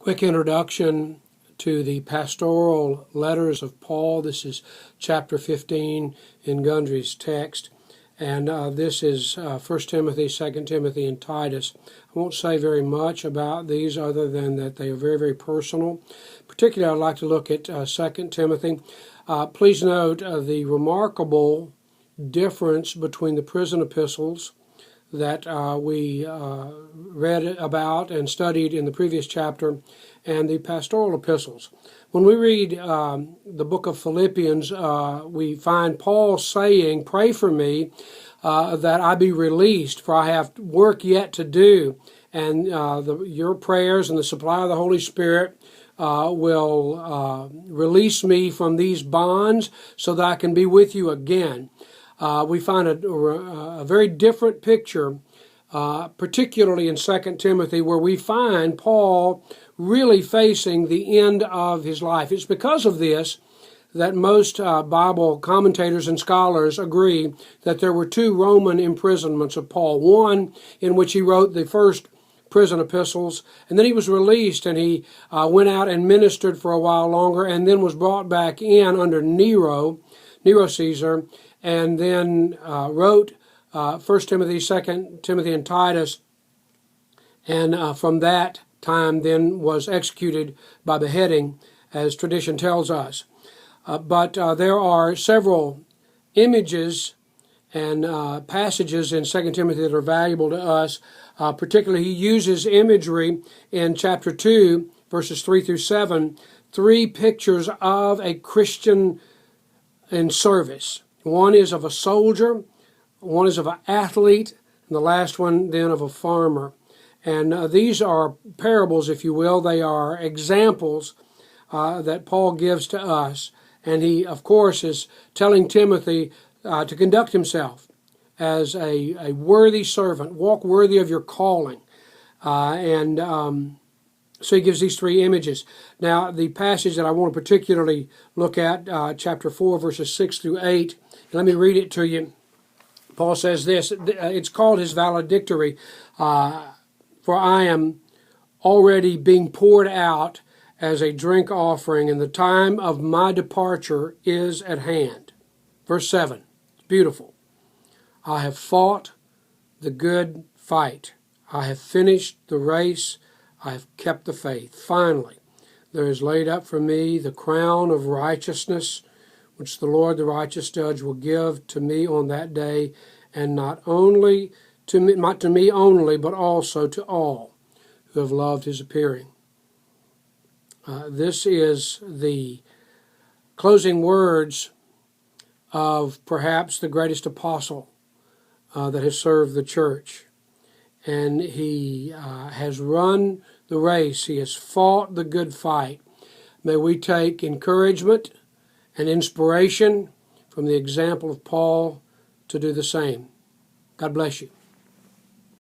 Quick introduction to the pastoral letters of Paul. This is chapter 15 in Gundry's text, and this is 1 Timothy, 2 Timothy, and Titus. I won't say very much about these other than that they are very, very personal. Particularly, I'd like to look at 2 Timothy. Please note the remarkable difference between the prison epistles that we read about and studied in the previous chapter, and the pastoral epistles. When we read the book of Philippians, we find Paul saying, "Pray for me that I be released, for I have work yet to do, and your prayers and the supply of the Holy Spirit will release me from these bonds so that I can be with you again." We find a very different picture, particularly in 2 Timothy, where we find Paul really facing the end of his life. It's because of this that most Bible commentators and scholars agree that there were two Roman imprisonments of Paul. One in which he wrote the first prison epistles, and then he was released and he went out and ministered for a while longer, and then was brought back in under Nero Caesar, and then wrote 1 Timothy, 2 Timothy, and Titus, and from that time then was executed by beheading, as tradition tells us. But there are several images and passages in 2 Timothy that are valuable to us. Particularly, he uses imagery in chapter 2, verses 3 through 7, three pictures of a Christian in service. One is of a soldier, one is of an athlete, and the last one then of a farmer. And these are parables, if you will. They are examples that Paul gives to us. And he, of course, is telling Timothy to conduct himself as a worthy servant, walk worthy of your calling. So he gives these three images. Now, the passage that I want to particularly look at, chapter 4, verses 6 through 8, let me read it to you. Paul says this, it's called his valedictory, "For I am already being poured out as a drink offering, and the time of my departure is at hand." Verse 7, it's beautiful. "I have fought the good fight. I have finished the race. I have kept the faith. Finally, there is laid up for me the crown of righteousness, which the Lord, the righteous judge, will give to me on that day, and not to me only, but also to all who have loved his appearing." This is the closing words of perhaps the greatest apostle that has served the church. And he has run the race. He has fought the good fight. May we take encouragement and inspiration from the example of Paul to do the same. God bless you.